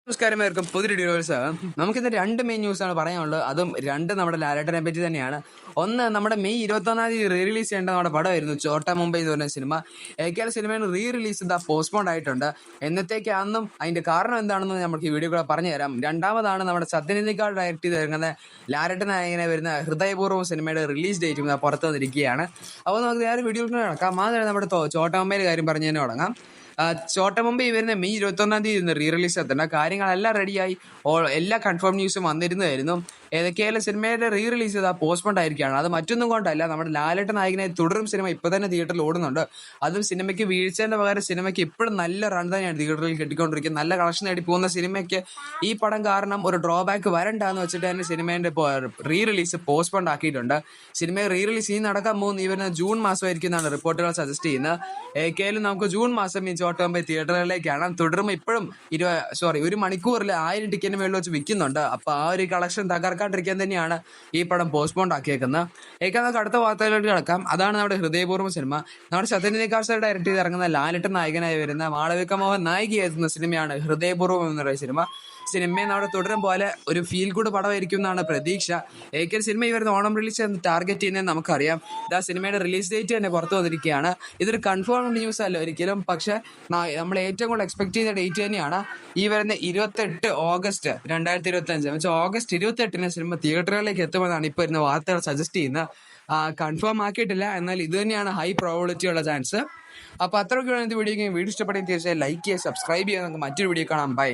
നമസ്കാരം പുതിയ വീഡിയോസ്. നമുക്കിന്ന് രണ്ട് മെയിൻ ന്യൂസാണ് പറയാനുള്ളത്. അതും രണ്ട് നമ്മുടെ ലാലേട്ടനെ പറ്റി തന്നെയാണ്. ഒന്ന്, നമ്മുടെ മെയ് 21 റീ റിലീസ് ചെയ്യേണ്ട നമ്മുടെ പടമായിരുന്നു ചോട്ട മുംബൈ എന്ന് പറഞ്ഞ സിനിമ. ഏക്കാൾ സിനിമയുടെ റീ റിലീസ് എന്താ പോസ്റ്റ്പോണ്ട് ആയിട്ടുണ്ട്. എന്നത്തേക്കാണെന്നും അതിന്റെ കാരണം എന്താണെന്ന് നമുക്ക് ഈ വീഡിയോ കൂടെ പറഞ്ഞു തരാം. രണ്ടാമതാണ്, നമ്മുടെ സത്യനിധിക്കാട് ഡയറക്ട് ചെയ്ത് ഇറങ്ങുന്ന ലാലേട്ടൻ നായകനെ വരുന്ന ഹൃദയപൂർവ്വം സിനിമയുടെ റിലീസ് ഡേറ്റും പുറത്തു വന്നിരിക്കുകയാണ്. അപ്പോൾ നമുക്ക് നേരെ വീഡിയോ നടക്കാം. ആദ്യം നമ്മുടെ ചോട്ട മുംബൈയുടെ കാര്യം പറഞ്ഞു തന്നെ തുടങ്ങാം. ചോട്ട മുംബൈ വരുന്ന മെയ് 21 റീ റിലീസ് എത്തേണ്ട കാര്യങ്ങളെല്ലാം റെഡിയായി. എല്ലാ കൺഫേം ന്യൂസും വന്നിരുന്നതായിരുന്നു. ഏതൊക്കെയായാലും സിനിമയുടെ റീ റിലീസ് ചെയ്താൽ പോസ്റ്റ്പോണ്ട് ആയിരിക്കുകയാണ്. അത് മറ്റൊന്നും കൊണ്ടല്ല, നമ്മുടെ ലാലേട്ടൻ നായകനെ തുടരും സിനിമ ഇപ്പൊ തന്നെ തിയേറ്ററിൽ ഓടുന്നുണ്ട്. അതും സിനിമയ്ക്ക് വീഴ്ചേന്റെ പകരം സിനിമയ്ക്ക് ഇപ്പോഴും നല്ല റൺ തന്നെയാണ് തിയേറ്ററിൽ കിട്ടിക്കൊണ്ടിരിക്കുന്നത്. നല്ല കളക്ഷൻ നേടി പോകുന്ന സിനിമയ്ക്ക് ഈ പടം കാരണം ഒരു ഡ്രോബാക്ക് വരണ്ടെന്ന് വെച്ചിട്ട് തന്നെ സിനിമേന്റെ റീ റിലീസ് പോസ്റ്റ്പോണ്ട് ആക്കിയിട്ടുണ്ട്. സിനിമ റീ റിലീസ് ഈ നടക്കാൻ പോകുന്ന ഈ വരുന്ന ജൂൺ മാസമായിരിക്കും എന്നാണ് റിപ്പോർട്ടുകൾ സജസ്റ്റ് ചെയ്യുന്നത്. ഏകയാലും നമുക്ക് ജൂൺ മാസം ഈ ചോട്ട മുംബൈ തിയേറ്ററുകളിലേക്കാണ്. തുടരും ഇപ്പോഴും 1 മണിക്കൂറിൽ 1000 ടിക്കറ്റിന് മേളിൽ വെച്ച് വിൽക്കുന്നുണ്ട്. അപ്പൊ ആ ഒരു കളക്ഷൻ തകർക്കാണ്ടിരിക്കാൻ തന്നെയാണ് ഈ പടം പോസ്റ്റ്പോണ്ട് ആക്കിയേക്കുന്നത്. നമുക്ക് അടുത്ത വാർത്തയിലോട്ട് കിടക്കാം. അതാണ് നമ്മുടെ ഹൃദയപൂർവ്വം സിനിമ. നമ്മുടെ സത്യനിധിക്കാട് ഡയറക്ട് ചെയ്ത് ഇറങ്ങുന്ന ലാലേട്ടൻ നായകനായി വരുന്ന മാളവിക മോഹൻ നായികയെത്തുന്ന സിനിമയാണ് ഹൃദയപൂർവ്വം എന്ന് പറയുന്ന സിനിമ. സിനിമയെ നമ്മുടെ തുടരും പോലെ ഒരു ഫീൽ ഗുഡ് പടമായിരിക്കും എന്നാണ് പ്രതീക്ഷ. ഏക്കൽ സിനിമ ഈ വരുന്ന ഓണം റിലീസ് ടാർഗറ്റ് ചെയ്യുന്നതെന്ന് നമുക്കറിയാം. ഇതാ സിനിമയുടെ റിലീസ് ഡേറ്റ് തന്നെ പുറത്തു വന്നിരിക്കുകയാണ്. ഇതൊരു കൺഫേം ന്യൂസ് അല്ല ഒരിക്കലും, പക്ഷെ നമ്മൾ ഏറ്റവും കൂടുതൽ എക്സ്പെക്ട് ചെയ്ത ഡേറ്റ് തന്നെയാണ് ഈ വരുന്ന 28 ഓഗസ്റ്റ് 2025. ഓഗസ്റ്റ് 28 സിനിമ തിയേറ്ററുകളിലേക്ക് എത്തുമെന്നാണ് ഇപ്പോൾ വരുന്ന വാർത്തകൾ സജസ്റ്റ് ചെയ്യുന്നത്. കൺഫേം ആക്കിയിട്ടില്ല, എന്നാൽ ഇത് തന്നെയാണ് ഹൈ പ്രോബിലിറ്റി ഉള്ള ചാൻസ്. അപ്പോൾ അത്രയ്ക്ക് വീഡിയോ ഇഷ്ടപ്പെടുകയും തീർച്ചയായും ലൈക്ക് ചെയ്യുക, സബ്സ്ക്രൈബ് ചെയ്യുക. നമുക്ക് മറ്റൊരു വീഡിയോ കാണാം. ബൈ.